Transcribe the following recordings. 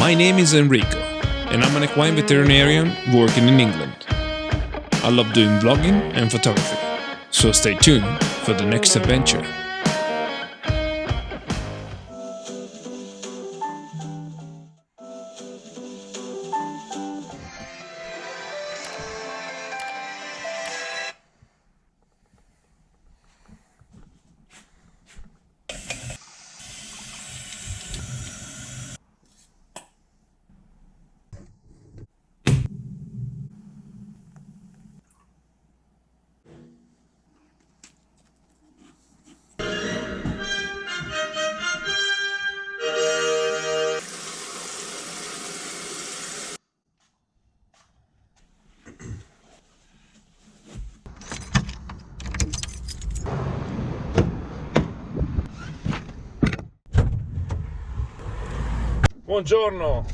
My name is Enrico, and I'm an equine veterinarian working in England. I love doing vlogging and photography, so stay tuned for the next adventure. Buongiorno!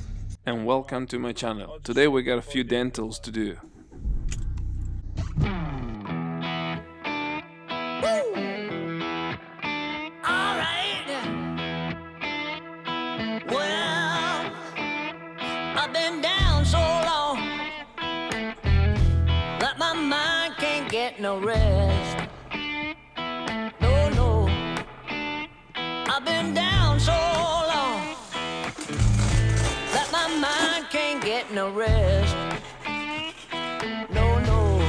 And welcome to my channel. Today we got a few dentals to do. I've been down so long that my mind can't get no rest. No, no. I've been down so long that my mind can't get no rest. No, no.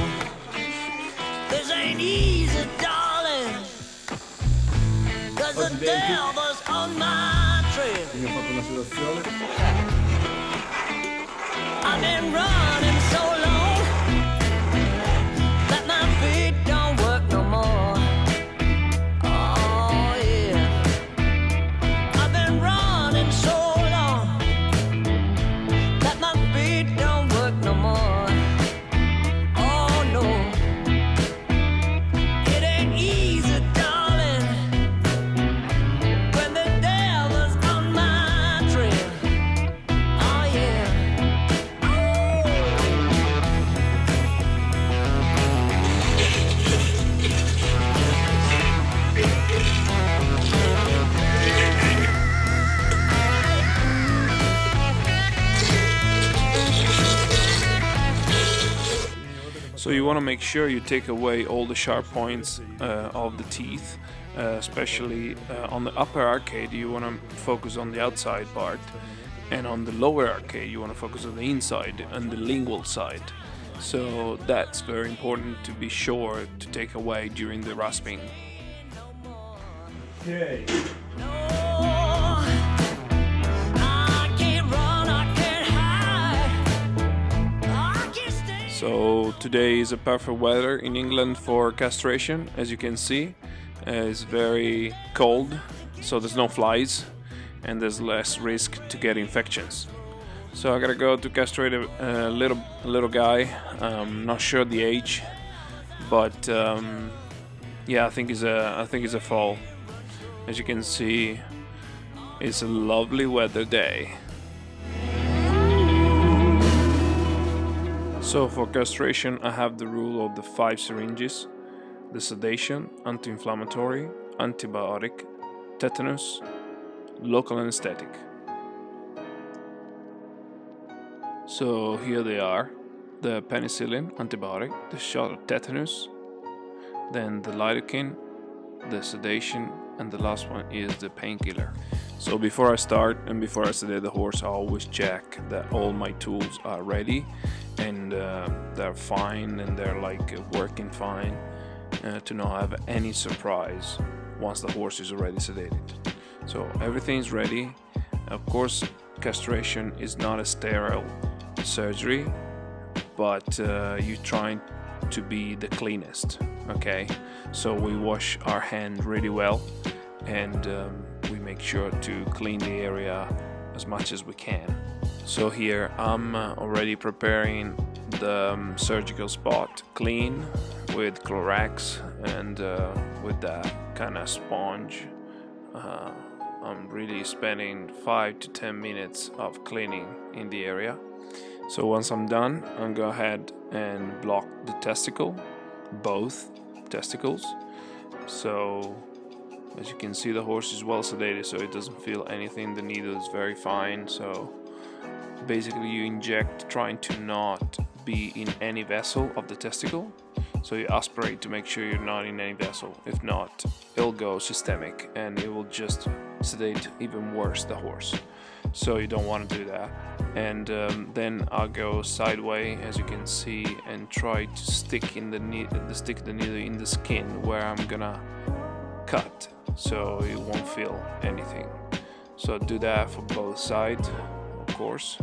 This ain't easy, darling, 'cause the devil's on my trail. Quindi ho fatto una sedazione. I've been running so long that my feet don't work no more. Oh yeah. I've been running so long that my feet don't work no more. Oh no. It ain't easy, darling, when the devil's on my trail. Oh yeah. So you want to make sure you take away all the sharp points of the teeth, especially on the upper arcade. You want to focus on the outside part, and on the lower arcade you want to focus on the inside and the lingual side. So that's very important to be sure to take away during the rasping. Ok. So today is a perfect weather in England for castration. As you can see, it's very cold, so there's no flies and there's less risk to get infections. So I gotta go to castrate a little guy. Not sure the age, but yeah, I think it's a fall. As you can see, it's a lovely weather day. So for castration, I have the rule of the 5 syringes: the sedation, anti-inflammatory, antibiotic, tetanus, local anesthetic. So here they are: the penicillin antibiotic, the shot of tetanus, then the lidocaine, the sedation, and the last one is the painkiller. So before I start and before I sedate the horse, I always check that all my tools are ready and they're fine and they're working fine, to not have any surprise once the horse is already sedated. So everything's ready. Of course, castration is not a sterile surgery, but you're trying to be the cleanest. Okay, so we wash our hand really well, and we make sure to clean the area as much as we can. So here I'm already preparing the surgical spot clean with Clorox and with that kind of sponge. I'm really spending 5 to 10 minutes of cleaning in the area. So once I'm done, I'll go ahead and block the testicle, both testicles. So as you can see, the horse is well sedated, so it doesn't feel anything. The needle is very fine, so basically you inject trying to not be in any vessel of the testicle. So you aspirate to make sure you're not in any vessel. If not, it'll go systemic and it will just sedate even worse the horse. So you don't want to do that. And then I'll go sideways, as you can see, and try to stick the needle in the skin where I'm gonna cut, so you won't feel anything. So do that for both sides, of course.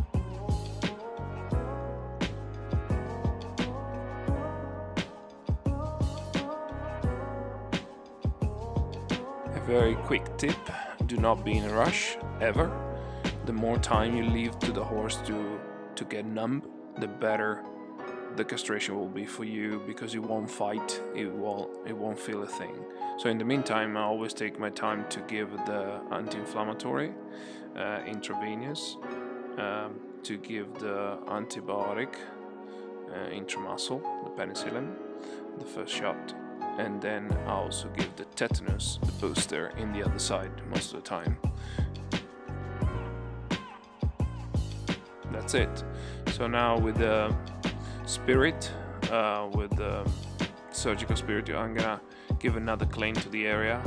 A very quick tip: do not be in a rush ever. The more time you leave to the horse to get numb, the better the castration will be for you, because you won't fight, it won't feel a thing. So in the meantime, I always take my time to give the anti-inflammatory intravenous, to give the antibiotic intramuscle, the penicillin, the first shot, and then I also give the tetanus, the booster, in the other side most of the time. That's it. So now with the spirit, with the surgical spirit, I'm gonna give another clean to the area,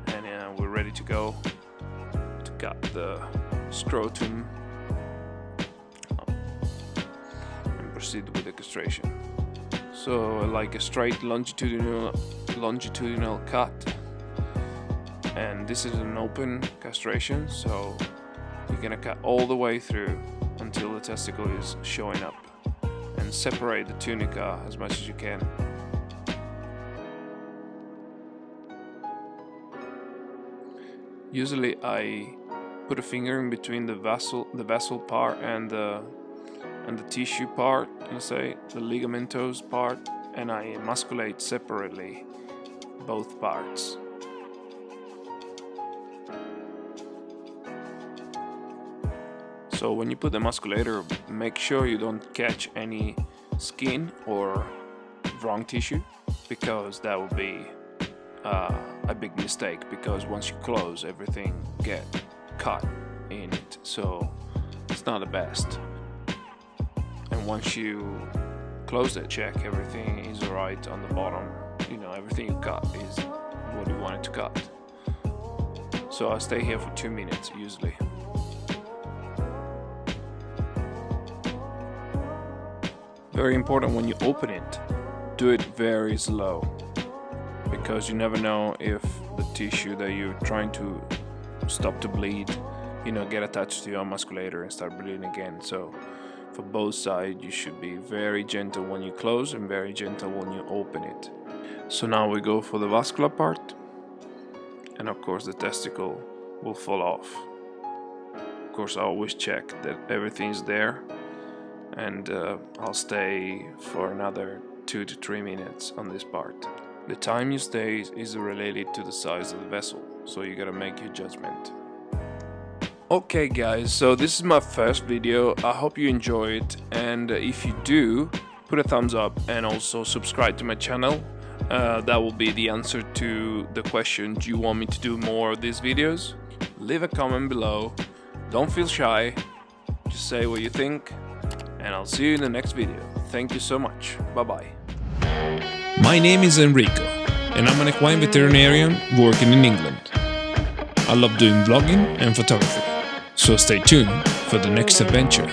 and we're ready to go to cut the scrotum and proceed with the castration. So like a straight longitudinal cut, and this is an open castration, so you're gonna cut all the way through until the testicle is showing up, and separate the tunica as much as you can. Usually I put a finger in between the vessel part and the tissue part, let's say the ligamentous part, and I emasculate separately both parts. So when you put the emasculator, make sure you don't catch any skin or wrong tissue, because that would be a big mistake, because once you close, everything get caught in it, so it's not the best. And once you close it, check everything is alright on the bottom, you know, everything you cut is what you wanted to cut. So I stay here for 2 minutes usually. Very important, when you open it, do it very slow, because you never know if the tissue that you're trying to stop to bleed, you know, get attached to your emasculator and start bleeding again. So for both sides, you should be very gentle when you close and very gentle when you open it. So now we go for the vascular part, and of course the testicle will fall off. Of course I always check that everything's there, and I'll stay for another 2 to 3 minutes on this part. The time you stay is related to the size of the vessel, so you gotta make your judgment. Okay guys, so this is my first video. I hope you enjoy it, and if you do, put a thumbs up and also subscribe to my channel. That will be the answer to the question, do you want me to do more of these videos? Leave a comment below, don't feel shy, just say what you think, and I'll see you in the next video. Thank you so much. Bye bye. My name is Enrico, and I'm an equine veterinarian working in England. I love doing vlogging and photography, so stay tuned for the next adventure.